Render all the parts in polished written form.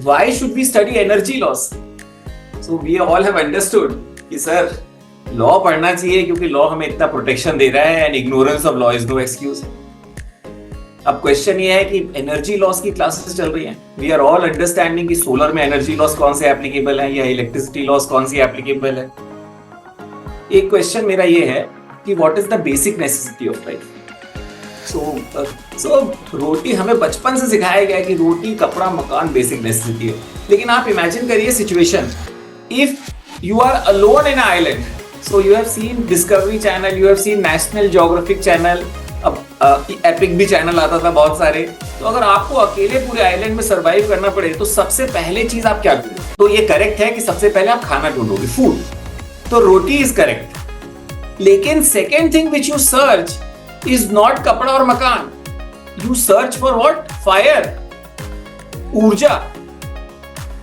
Why should we study energy loss? So we all have understood कि sir law पढ़ना चाहिए क्योंकि law हमें इतना प्रोटेक्शन दे रहा है, and ignorance of law is no excuse. अब क्वेश्चन ये है कि एनर्जी लॉस की क्लासेस चल रही हैं, वी आर ऑल अंडरस्टैंडिंग कि सोलर में एनर्जी लॉस कौन से एप्लीकेबल है या इलेक्ट्रिसिटी लॉस कौन सी एप्लीकेबल है। एक क्वेश्चन मेरा ये है कि what is the basic necessity of life. So रोटी हमें बचपन से सिखाया गया है कि रोटी कपड़ा मकान बेसिक नेसेसिटी है, लेकिन आप इमेजिन करिए situation if you are alone in island. So you have seen Discovery channel, you have seen National Geographic channel, अब एपिक भी चैनल आता था बहुत सारे। तो अगर आपको अकेले पूरे आइलैंड में सरवाइव करना पड़े तो सबसे पहले चीज आप क्या करोगे? तो ये करेक्ट है कि सबसे पहले आप खाना ढूंढोगे, फूड, तो रोटी इज करेक्ट। लेकिन second thing which you search is not कपड़ा और मकान, you search for what? Fire, ऊर्जा।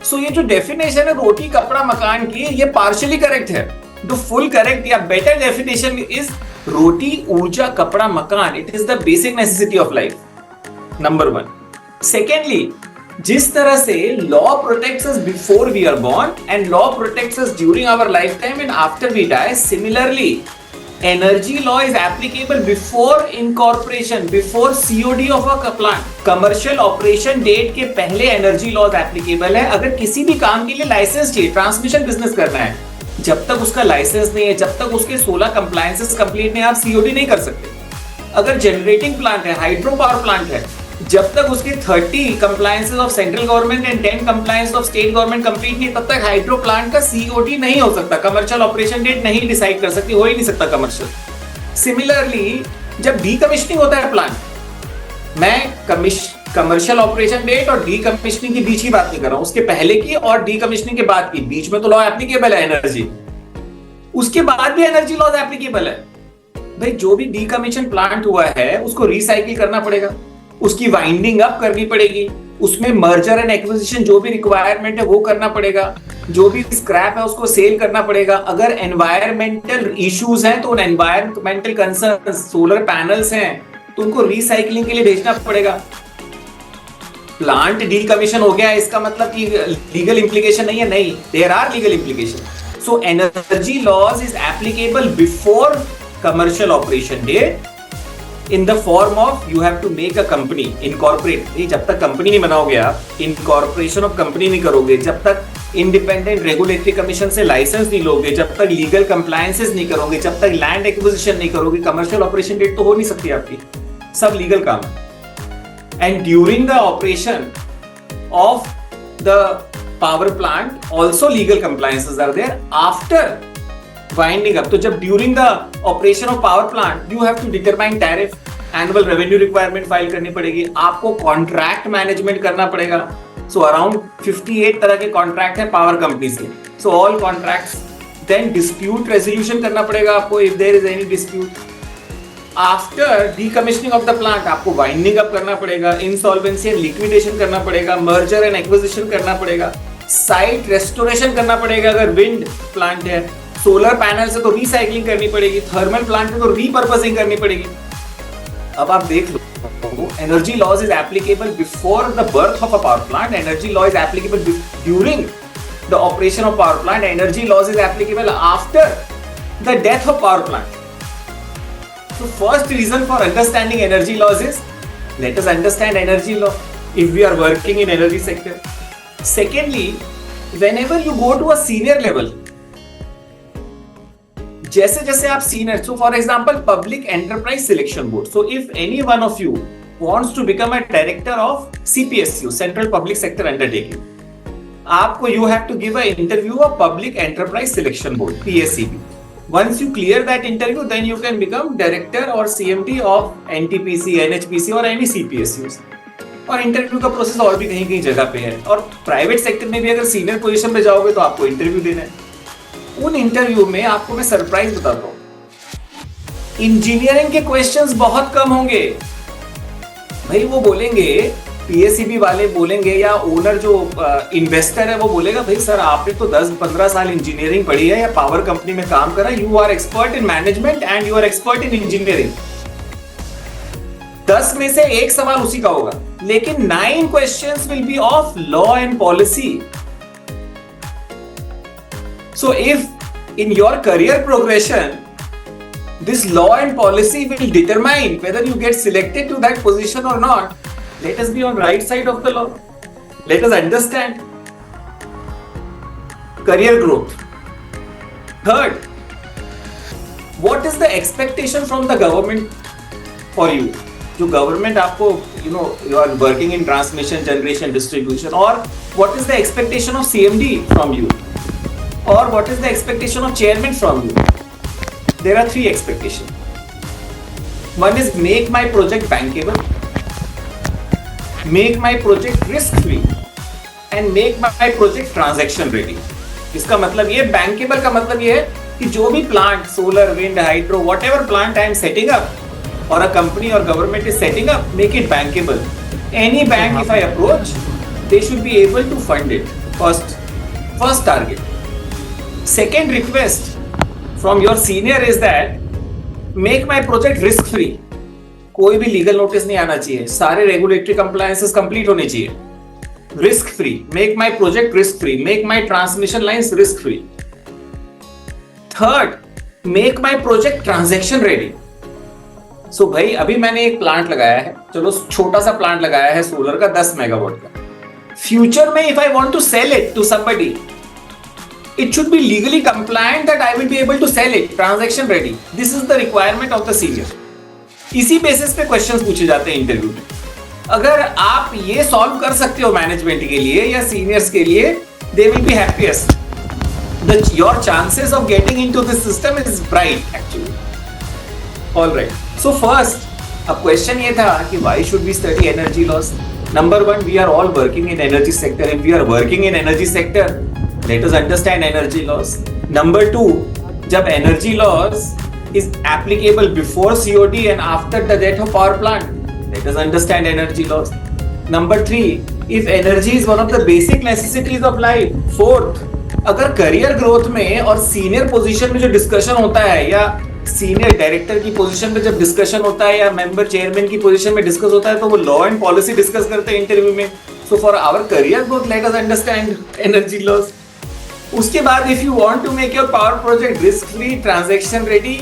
सो ये जो डेफिनेशन है रोटी कपड़ा मकान की, ये पार्शियली करेक्ट है। द फुल करेक्ट या better definition is roti urja kapda makan, it is the basic necessity of life, number one. Secondly, जिस तरह से law protects us before we are born and law protects us during our life time and after we die, similarly energy law is applicable before incorporation, before COD of a plant. Commercial operation date के पहले energy laws applicable है। अगर किसी भी काम के लिए licence चाहिए, ट्रांसमिशन बिजनेस करना है, जब तक उसका लाइसेंस नहीं है, जब तक उसके 16 कंप्लायंसेस कंप्लीट नहीं, आप सीओडी नहीं कर सकते। अगर जनरेटिंग प्लांट है, हाइड्रो पावर प्लांट है, जब तक उसके 30 compliances of central government and 10 compliance of state government complete नहीं, तब तक हाइड्रो प्लांट का सीओडी नहीं हो सकता, कमर्शियल ऑपरेशन डेट नहीं डिसाइड कर सकती, हो ही नहीं सकता कमर्शियल। सिमिलरली जब डीकमिशनिंग होता है प्लांट, मैं कमर्शियल ऑपरेशन डेट और डीकमिशनिंग के बीच की बात नहीं कर रहा हूं, उसके पहले की और डीकमिशनिंग के बाद की, बीच में तो लॉ एप्लीकेबल है एनर्जी, उसके बाद भी एनर्जी लॉ एप्लीकेबल है। भाई जो भी डीकमिशन प्लांट हुआ है उसको रिसाइकिल करना पड़ेगा, उसकी वाइंडिंग अप करनी पड़ेगी, उसमें मर्जर एंड एक्विजिशन जो भी रिक्वायरमेंट है वो करना पड़ेगा, जो भी स्क्रैप है उसको सेल करना पड़ेगा। अगर एनवायरमेंटल इश्यूज हैं तो उन एनवायरमेंटल कंसर्न, सोलर पैनल्स हैं तो उनको रिसाइकलिंग के लिए भेजना पड़ेगा। प्लांट डीकमिशन हो गया, इसका मतलब कि लीगल इंप्लीकेशन नहीं है, नहीं, there are legal implication. So energy laws is applicable before commercial operation date in the form of you have to make a company, incorporate। जब तक कंपनी नहीं बनाओगे आप, इनकॉर्पोरेशन ऑफ कंपनी नहीं करोगे, जब तक इंडिपेंडेंट रेगुलेटरी कमीशन से लाइसेंस नहीं लोगे, जब तक लीगल कंप्लायंसेस नहीं करोगे, जब तक लैंड एक्विजिशन नहीं करोगे, कमर्शियल ऑपरेशन डेट तो हो नहीं सकती आपकी, सब लीगल काम है। And during the operation of the power plant also legal compliances are there after winding up. तो जब during the operation of power plant you have to determine tariff, annual revenue requirement file करनी पड़ेगी, आपको contract management करना पड़ेगा। So around 58 तरह के contract है पावर कंपनीज के, so all contracts. Then dispute resolution करना पड़ेगा आपको if there is any dispute. After decommissioning of the plant आपको वाइंडिंग अप करना पड़ेगा, इंसॉल्वेंसी एंड लिक्विडेशन करना पड़ेगा, मर्जर एंड एक्विजिशन करना पड़ेगा, साइट रेस्टोरेशन करना पड़ेगा अगर विंड प्लांट है, सोलर पैनल से तो रिसाइकलिंग करनी पड़ेगी, थर्मल प्लांट में तो रीपर्पसिंग करनी पड़ेगी। अब आप देख लो, energy laws is applicable before the birth of a power plant, energy law is applicable during the operation of power plant, energy laws is applicable after the death of power plant. So first reason for understanding energy laws is let us understand energy law if we are working in energy sector. Secondly, whenever you go to a senior level, जैसे जैसे आप senior, so for example public enterprise selection board, so if any one of you wants to become a director of CPSU, Central Public Sector Undertaking, आपको you have to give an interview of Public Enterprise Selection Board, PSCB. Once you clear that interview, then you can become director or CMD of NTPC, NHPC or any CPSUs. और interview का process और भी कहीं कहीं जगह पे है, और प्राइवेट सेक्टर में भी अगर सीनियर पोजीशन पे जाओगे तो आपको इंटरव्यू देना है। उन इंटरव्यू में आपको मैं सरप्राइज बताता हूँ, इंजीनियरिंग के क्वेश्चंस बहुत कम होंगे। भाई वो बोलेंगे, पीएससीबी वाले बोलेंगे या ओनर जो इन्वेस्टर है वो बोलेगा, भाई सर आपने तो 10-15 साल इंजीनियरिंग पढ़ी है या पावर कंपनी में काम करा, you are expert in management and you are expert in engineering. 10 में से एक सवाल उसी का होगा, लेकिन 9 questions will be of law and policy. So if in your career progression this law and policy will determine whether you get selected to that position or not, let us be on right side of the law. Let us understand. Career growth. Third, what is the expectation from the government for you? जो government आपको, you are working in transmission, generation, distribution, or what is the expectation of CMD from you, or what is the expectation of chairman from you? There are 3 expectations. One is make my project bankable, make my project risk free, and make my project transaction ready. इसका मतलब ये bankable का मतलब ये है कि जो भी plant, solar, wind, hydro, whatever plant I am setting up, or a company or government is setting up, make it bankable. Any bank if I approach, they should be able to fund it. First target. Second request from your senior is that make my project risk free. कोई भी legal notice नहीं आना चाहिए, सारे regulatory compliances complete होने चाहिए. Risk free. Make my project risk free. Make my transmission lines risk free. Third, make my project transaction ready. So भाई अभी मैंने एक प्लांट लगाया है, चलो छोटा सा प्लांट लगाया है सोलर का 10 मेगावाट का. फ्यूचर में if I want to sell it to somebody, it should be legally compliant that I will be able to sell it, transaction ready. This is the requirement of the senior. इसी basis पे questions पूछे जाते हैं interview में. अगर आप ये solve कर सकते हो मैनेजमेंट के लिए या सीनियर्स के लिए, they will be happiest. Your chances of getting into this system is bright actually. All right. So first, अब क्वेश्चन ये था कि why should we study energy loss? Number one, we are all working in energy sector. If we are working in energy sector, let us understand energy loss. Number two, जब energy loss is applicable before COD and after the death of power plant, let us understand energy loss. Number three, if energy is one of the basic necessities of life. Fourth, अगर career growth में और senior position में जो discussion होता है या senior director की position में जब डिस्कशन होता है या मेंबर चेयरमैन की पोजीशन में डिस्कस होता है तो वो लॉ एंड पॉलिसी डिस्कस करते हैं इंटरव्यू में. So for our career growth let us understand energy laws. उसके बाद if you want to make your power project risk free, transaction ready,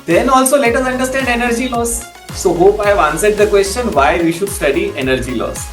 then also let us understand energy loss. So hope I have answered the question why we should study energy loss.